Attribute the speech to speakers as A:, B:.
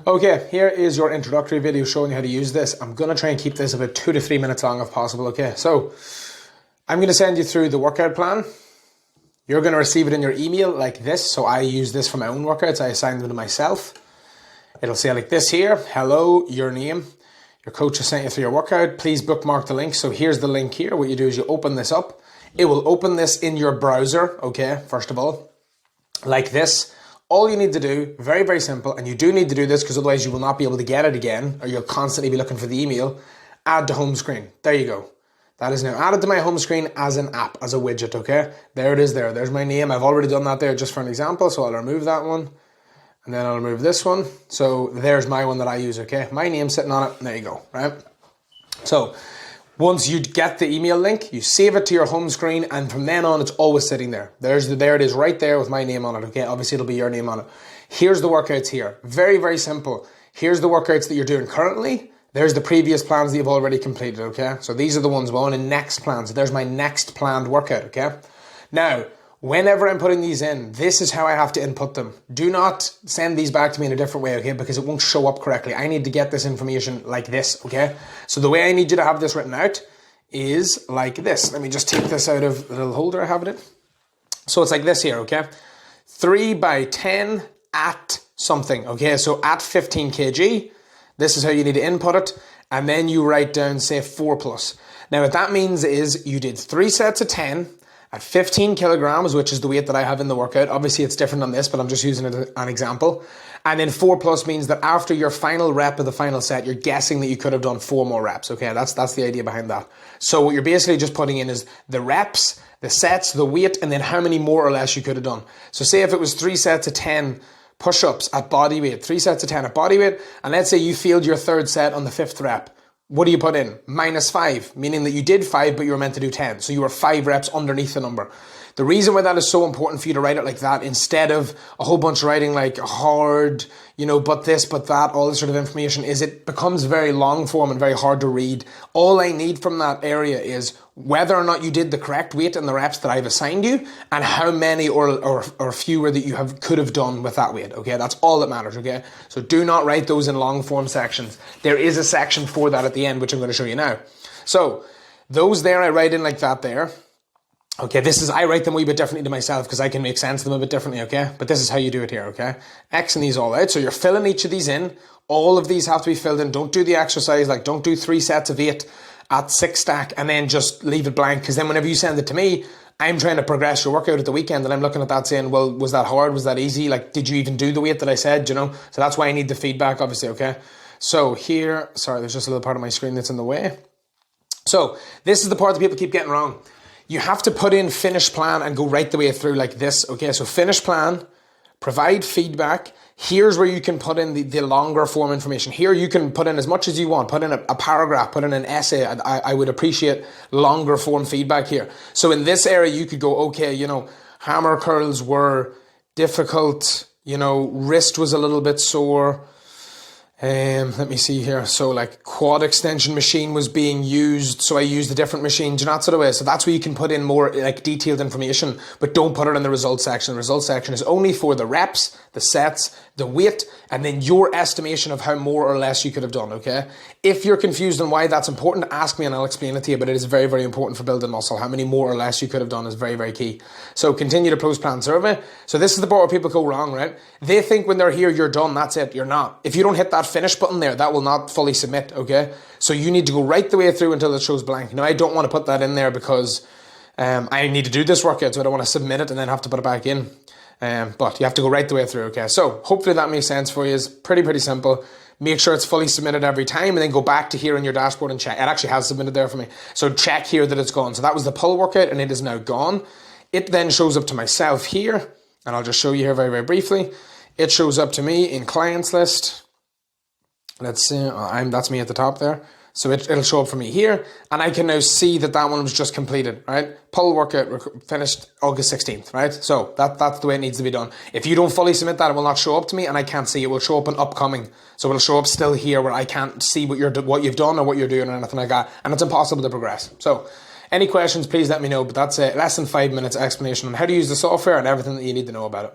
A: Okay, here is your introductory video showing you how to use this. I'm going to try and keep this about 2 to 3 minutes long if possible, okay? So, I'm going to send you through the workout plan. You're going to receive it in your email like this. So I use this for my own workouts. I assign them to myself. It'll say like this here, hello, your name. Your coach has sent you through your workout. Please bookmark the link. So here's the link here. What you do is you open this up. It will open this in your browser, okay, first of all, like this. All you need to do, very, very simple, and you do need to do this because otherwise you will not be able to get it again, or you'll constantly be looking for the email, add to home screen. There you go. That is now added to my home screen as an app, as a widget, okay? There it is there. There's my name. I've already done that there just for an example, so I'll remove that one. And then I'll remove this one. So there's my one that I use, okay? My name's sitting on it. There you go, right? So once you get the email link, you save it to your home screen, and from then on, it's always sitting there. There it is right there with my name on it, okay? Obviously, it'll be your name on it. Here's the workouts here. Very, very simple. Here's the workouts that you're doing currently. There's the previous plans that you've already completed, okay? So these are the ones we're on in next plans. There's my next planned workout, okay? Now, whenever I'm putting these in, this is how I have to input them. Do not send these back to me in a different way, okay? Because it won't show up correctly. I need to get this information like this, okay? So the way I need you to have this written out is like this. Let me just take this out of the little holder I have it in. So it's like this here, okay? 3 by 10 at something, okay? So at 15 kg, this is how you need to input it. And then you write down, say, 4 plus. Now, what that means is you did 3 sets of 10 at 15 kilograms, which is the weight that I have in the workout. Obviously, it's different on this, but I'm just using it as an example. And then 4 plus means that after your final rep of the final set, you're guessing that you could have done 4 more reps. Okay, that's the idea behind that. So what you're basically just putting in is the reps, the sets, the weight, and then how many more or less you could have done. So say if it was 3 sets of 10 push-ups at body weight, 3 sets of 10 at body weight, and let's say you failed your 3rd set on the 5th rep. What do you put in? -5, meaning that you did 5, but you were meant to do 10. So you were 5 reps underneath the number. The reason why that is so important for you to write it like that, instead of a whole bunch of writing like hard, but this, but that, all this sort of information, is it becomes very long form and very hard to read. All I need from that area is whether or not you did the correct weight and the reps that I've assigned you, and how many or fewer that you could have done with that weight, okay? That's all that matters, okay? So do not write those in long form sections. There is a section for that at the end, which I'm going to show you now. So those there, I write in like that there. Okay, I write them a wee bit differently to myself because I can make sense of them a bit differently, okay? But this is how you do it here, okay? Xing these all out. So you're filling each of these in. All of these have to be filled in. Don't do the exercise, like don't do 3 sets of 8 at 6 stack and then just leave it blank, because then whenever you send it to me, I'm trying to progress your workout at the weekend and I'm looking at that saying, well, was that hard? Was that easy? Like, did you even do the weight that I said, So that's why I need the feedback, obviously, okay? So here, sorry, there's just a little part of my screen that's in the way. So this is the part that people keep getting wrong. You have to put in finish plan and go right the way through like this. Okay, so finish plan, provide feedback. Here's where you can put in the longer form information. Here you can put in as much as you want. Put in a paragraph, put in an essay. I would appreciate longer form feedback here. So in this area, you could go, okay, hammer curls were difficult. Wrist was a little bit sore. Let me see here. So like quad extension machine was being used, so I used a different machine, that sort of way. So that's where you can put in more like detailed information, but don't put it in the results section. The results section is only for the reps, the sets, the weight, and then your estimation of how more or less you could have done, okay? If you're confused on why that's important, ask me and I'll explain it to you, but it is very, very important for building muscle. How many more or less you could have done is very, very key. So continue to post-plan survey. So this is the part where people go wrong, right? They think when they're here, you're done, that's it, you're not. If you don't hit that finish button there, that will not fully submit, okay? So you need to go right the way through until it shows blank. Now, I don't want to put that in there because I need to do this workout, so I don't want to submit it and then have to put it back in. But you have to go right the way through, okay? So hopefully that makes sense for you. It's pretty simple. Make sure it's fully submitted every time and then go back to here in your dashboard and check. It actually has submitted there for me. So check here that it's gone. So that was the pull workout and it is now gone. It then shows up to myself here, and I'll just show you here very, very briefly. It shows up to me in clients list. Let's see, that's me at the top there. So it'll show up for me here, and I can now see that one was just completed, right? Pull workout finished August 16th, right? So that's the way it needs to be done. If you don't fully submit that, it will not show up to me, and I can't see. It will show up in upcoming. So it'll show up still here where I can't see what you've done or what you're doing or anything like that, and it's impossible to progress. So any questions, please let me know, but that's a less than 5 minutes explanation on how to use the software and everything that you need to know about it.